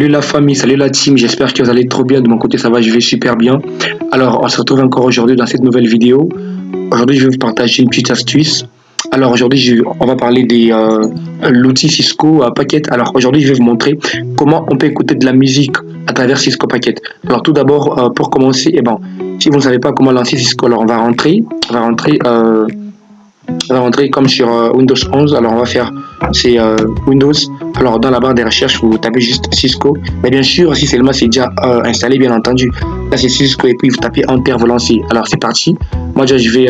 Salut la famille, salut la team, j'espère que vous allez trop bien. De mon côté, ça va, je vais super bien. Alors, on se retrouve encore aujourd'hui dans cette nouvelle vidéo. Aujourd'hui, je vais vous partager une petite astuce. Alors, aujourd'hui, on va parler de l'outil Cisco Packet. Alors, aujourd'hui, je vais vous montrer comment on peut écouter de la musique à travers Cisco Packet. Alors, tout d'abord, pour commencer, si vous ne savez pas comment lancer Cisco, alors on va rentrer comme sur Windows 11. Alors on va faire c'est Windows. Alors dans la barre des recherches vous tapez juste Cisco, mais bien sûr si seulement c'est déjà installé, bien entendu, là c'est Cisco, et puis vous tapez Enter, vous lancez. Alors c'est parti. Moi déjà je vais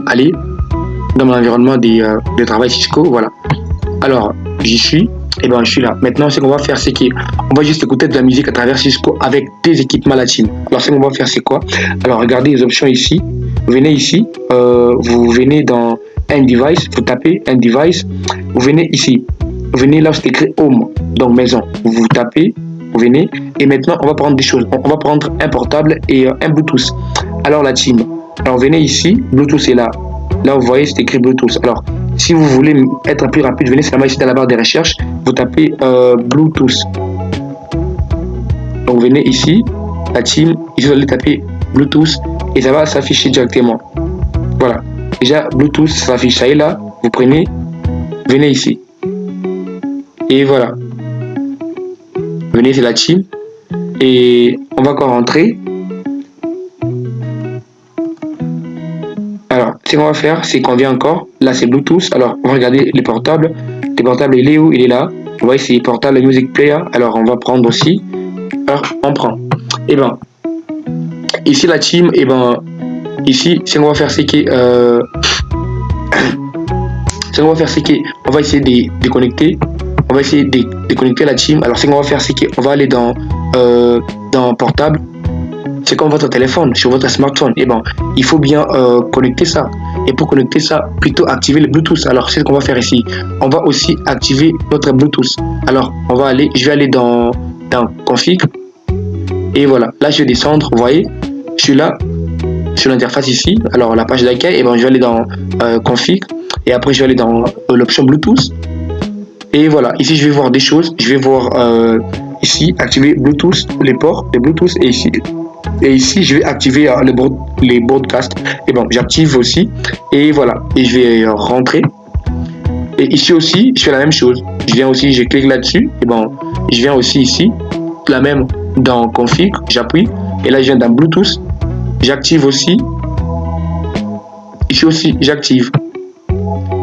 aller dans mon environnement de travail Cisco. Voilà, alors j'y suis. Et je suis là. Maintenant, ce qu'on va faire, c'est qu'on va juste écouter de la musique à travers Cisco avec des équipements latines. Alors, ce qu'on va faire, c'est quoi? Alors, regardez les options ici. Vous venez ici, vous venez dans un device, vous tapez un device, vous venez ici, vous venez là où c'est écrit Home, donc maison. Vous tapez, vous venez, et maintenant, on va prendre des choses. On va prendre un portable et un Bluetooth. Alors, la team. Alors, venez ici, Bluetooth est là. Là, vous voyez, c'est écrit Bluetooth. Alors, si vous voulez être plus rapide, venez seulement ici dans la barre des recherches, vous tapez Bluetooth. Donc, venez ici, la team, ici vous allez taper Bluetooth et ça va s'afficher directement. Voilà, déjà Bluetooth s'affiche, ça est là, vous prenez, venez ici. Et voilà. Venez, c'est la team. Et on va encore rentrer. Alors, ce qu'on va faire, c'est qu'on vient encore. Là, c'est Bluetooth. Alors, on va regarder les portables. Les portables, il est où? Il est là. Vous voyez, c'est portable Music Player. Alors, on va prendre aussi. Alors, on prend. Ici, la team, ici, ce qu'on va faire, c'est que... on va essayer de déconnecter. On va essayer de déconnecter la team. Alors, ce qu'on va faire, c'est qu'on va aller dans portable. C'est comme votre téléphone, sur votre smartphone. Il faut bien connecter ça. Et pour connecter ça, plutôt activer le Bluetooth. Alors, c'est ce qu'on va faire ici. On va aussi activer notre Bluetooth. Alors, je vais aller dans config. Et voilà, là, je vais descendre. Vous voyez, je suis là, sur l'interface ici. Alors, la page d'accueil, je vais aller dans config. Et après, je vais aller dans l'option Bluetooth. Et voilà, ici, je vais voir des choses. Je vais voir ici, activer Bluetooth, les ports de Bluetooth. Et ici, je vais activer les broadcasts. J'active aussi. Et voilà. Et je vais rentrer. Et ici aussi, je fais la même chose. Je viens aussi, je clique là-dessus. Je viens aussi ici. La même dans config. J'appuie. Et là, je viens dans Bluetooth. J'active aussi. Ici aussi, j'active.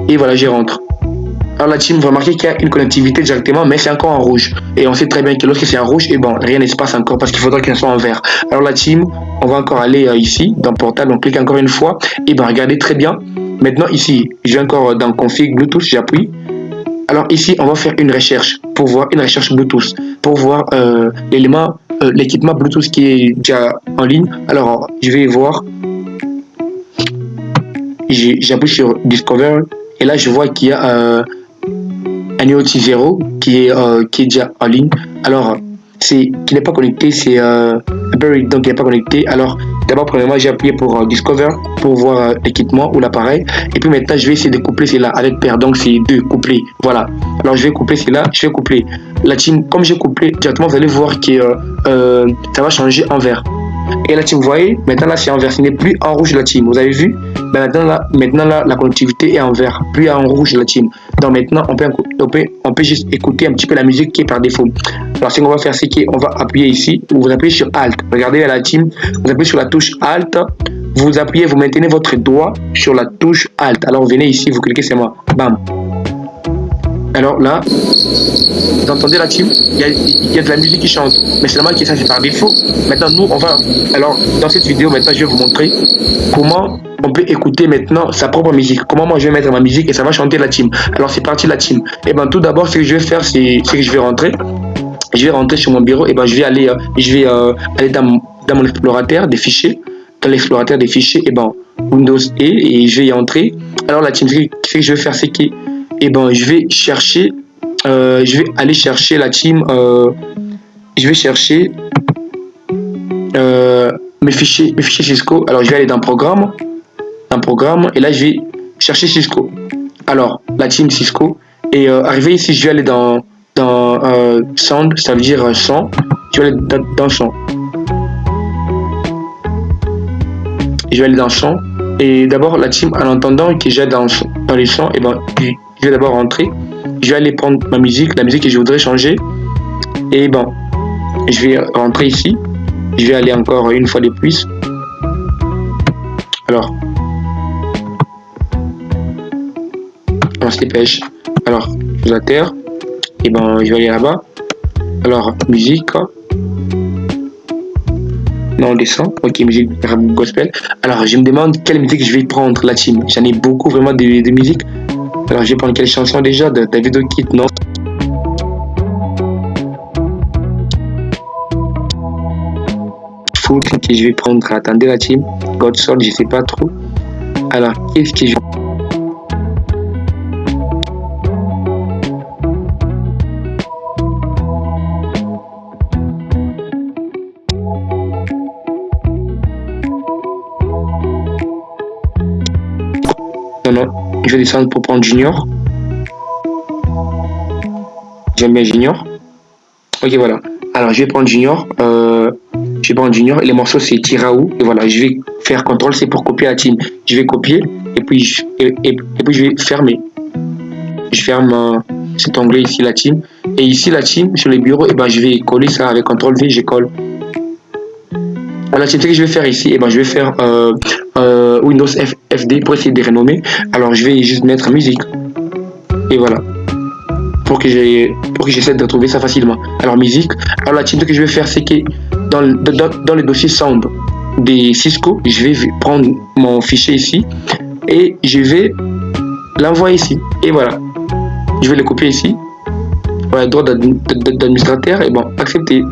Et voilà, je rentre. Alors la team, vous remarquez qu'il y a une connectivité directement, mais c'est encore en rouge. Et on sait très bien que lorsque c'est en rouge, rien ne se passe encore parce qu'il faudra qu'il soit en vert. Alors la team, on va encore aller ici, dans portable, on clique encore une fois. Regardez très bien. Maintenant ici, je vais encore dans config Bluetooth, j'appuie. Alors ici, on va faire une recherche pour voir une recherche Bluetooth, pour voir l'équipement Bluetooth qui est déjà en ligne. Alors je vais voir. J'appuie sur Discover et là je vois qu'il y a un IoT 0 qui est déjà en ligne. Alors qui n'est pas connecté, c'est buried, donc il n'est pas connecté. Alors d'abord, premièrement, j'ai appuyé pour Discover pour voir l'équipement ou l'appareil, et puis maintenant je vais essayer de coupler cela avec paire, donc c'est deux couplés. Voilà, alors je vais coupler cela, je vais coupler la team. Comme j'ai couplé directement, vous allez voir que ça va changer en vert. Et la team, vous voyez, maintenant là c'est en vert, ce n'est plus en rouge la team, vous avez vu. Maintenant là la connectivité est en vert, plus en rouge la team. Donc maintenant on peut juste écouter un petit peu la musique qui est par défaut. Alors ce qu'on va faire, c'est qu'on va appuyer ici, vous appuyez sur Alt. Regardez la team, vous appuyez sur la touche Alt, vous appuyez, vous maintenez votre doigt sur la touche Alt. Alors vous venez ici, vous cliquez, c'est moi, bam. Alors là, vous entendez la team, il y a de la musique qui chante, mais seulement que ça c'est par défaut. Maintenant nous on va, alors dans cette vidéo maintenant je vais vous montrer comment on peut écouter maintenant sa propre musique, comment moi je vais mettre ma musique et ça va chanter la team. Alors c'est parti la team. Tout d'abord ce que je vais faire, c'est que je vais rentrer sur mon bureau. Je vais aller dans mon explorateur des fichiers, Windows et je vais y entrer. Alors la team, ce que je vais faire, c'est que je vais aller chercher la team. Je vais chercher mes fichiers Cisco. Alors je vais aller dans programme, et là je vais chercher Cisco. Alors la team Cisco, et arrivé ici, je vais aller dans dans sound, ça veut dire son. Je vais aller dans son. Je vais aller dans son. Et d'abord, la team, en entendant que j'ai dans les sons, et ben, je vais d'abord rentrer. Je vais aller prendre ma musique, la musique que je voudrais changer. Et bon, je vais rentrer ici. Je vais aller encore une fois de plus. Alors, on se dépêche. Alors, je la terre. Et ben, je vais aller là-bas. Alors, musique. Non, on descend. Ok, musique gospel. Alors, je me demande quelle musique je vais prendre, la team. J'en ai beaucoup vraiment de musique. Alors, je vais prendre quelle chanson déjà de David O'Keefe, non? Foot que je vais prendre. Attendez, la team. God Soul, je sais pas trop. Alors, qu'est-ce que je... Non, je vais descendre pour prendre Junior. J'aime bien Junior. Ok, voilà. Alors, je vais prendre Junior. Et les morceaux, c'est Tiraou. Et voilà, je vais faire CTRL-C pour copier la team. Je vais copier et puis je vais fermer. Je ferme cet onglet ici, la team. Et ici, la team, sur les bureaux, et ben, je vais coller ça avec CTRL-V, je colle. Alors, c'est ce que je vais faire ici. Et ben, je vais faire Windows FD pour essayer de renommer. Alors, je vais juste mettre musique. Et voilà. Pour que j'essaie de retrouver ça facilement. Alors, musique. Alors, la team, ce que je vais faire, c'est que dans le dossier sound des Cisco, je vais prendre mon fichier ici et je vais l'envoyer ici. Et voilà. Je vais le copier ici. Voilà, droit d'administrateur. Et bon, accepter.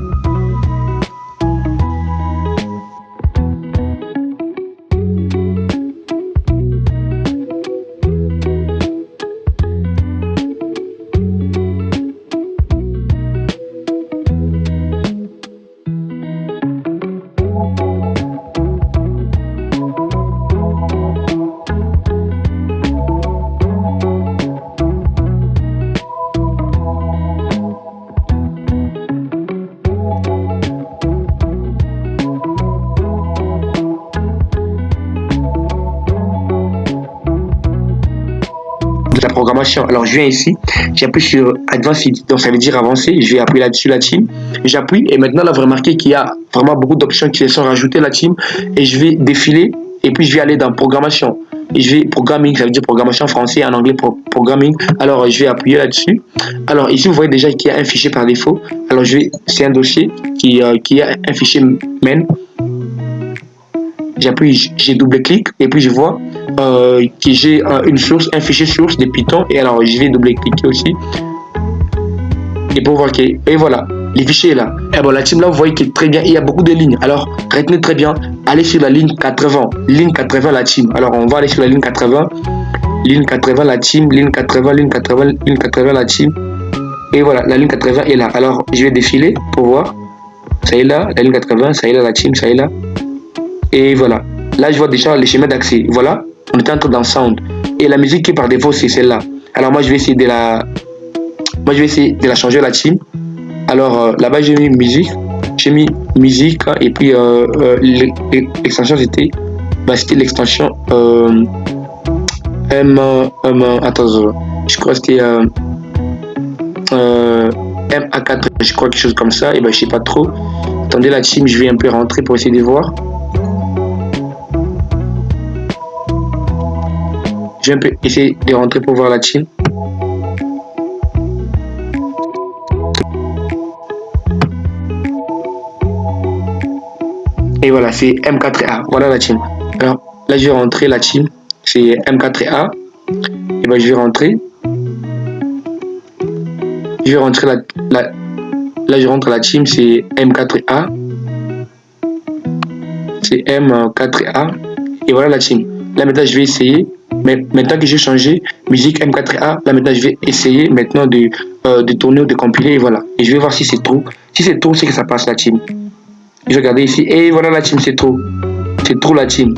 La programmation. Alors je viens ici, j'appuie sur Advanced, donc ça veut dire avancer. Je vais appuyer là-dessus la team. J'appuie et maintenant là vous remarquez qu'il y a vraiment beaucoup d'options qui se sont rajoutées la team et je vais défiler et puis je vais aller dans programmation et je vais programming, ça veut dire programmation français, en anglais programming. Alors je vais appuyer là-dessus. Alors ici vous voyez déjà qu'il y a un fichier par défaut. Alors c'est un dossier qui a un fichier main. J'appuie, j'ai double-clic et puis je vois que j'ai un fichier source de Python et alors je vais double-cliquer aussi et pour voir que, et voilà, les fichiers là. Et bon, la team là, vous voyez qu'il est très bien, il y a beaucoup de lignes. Alors, retenez très bien, allez sur la ligne 80, la team. Alors, on va aller sur la ligne 80, la team, ligne 80, la team. Et voilà, la ligne 80 est là. Alors, je vais défiler pour voir. Ça est là, la ligne 80, ça est là, la team, ça est là. Et voilà, là je vois déjà les schémas d'accès. Voilà, on est entré dans Sound. Et la musique qui est par défaut, c'est celle-là. Alors moi je vais essayer de la changer, la team. Alors là-bas j'ai mis musique, et puis l'extension c'était l'extension attends, je crois que c'était MA4, je crois, quelque chose comme ça. Et ben je sais pas trop. Attendez, la team, je vais un peu rentrer pour essayer de voir. Je vais un peu essayer de rentrer pour voir la team. Et voilà, c'est M4A. Voilà la team. Alors là, je vais rentrer la team. C'est M4A. Et ben je vais rentrer. Je vais rentrer là, je rentre la team. C'est M4A. C'est M4A. Et voilà la team. Là, maintenant, je vais essayer. Mais maintenant que j'ai changé musique M4A, là maintenant je vais essayer maintenant de tourner ou de compiler et voilà. Et je vais voir si c'est trop. Si c'est trop, c'est que ça passe la team. Je vais regarder ici et voilà la team, c'est trop. C'est trop la team.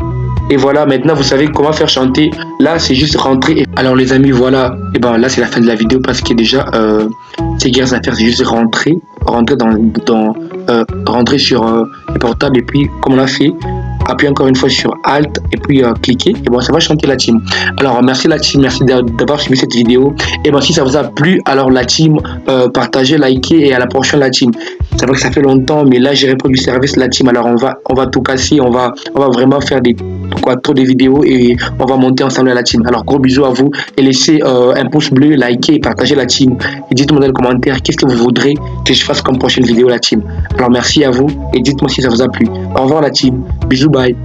Et voilà, maintenant vous savez comment faire chanter. Là c'est juste rentrer. Alors les amis, voilà. Et ben là c'est la fin de la vidéo parce que déjà c'est guère à faire, c'est juste rentrer sur le portable et puis comme on l'a fait, appuyer encore une fois sur Alt et puis cliquer et bon ça va chanter la team. Alors merci la team, merci d'avoir suivi cette vidéo et bon si ça vous a plu alors la team partagez, likez et à la prochaine la team. C'est vrai que ça fait longtemps mais là j'ai repris du service la team, alors on va tout casser, on va vraiment faire trop de vidéos et on va monter ensemble la team. Alors gros bisous à vous et laissez un pouce bleu, likez et partagez la team et dites-moi dans les commentaires qu'est-ce que vous voudrez que je fasse comme prochaine vidéo la team. Alors merci à vous et dites-moi si ça vous a plu. Au revoir la team, bisous, bye.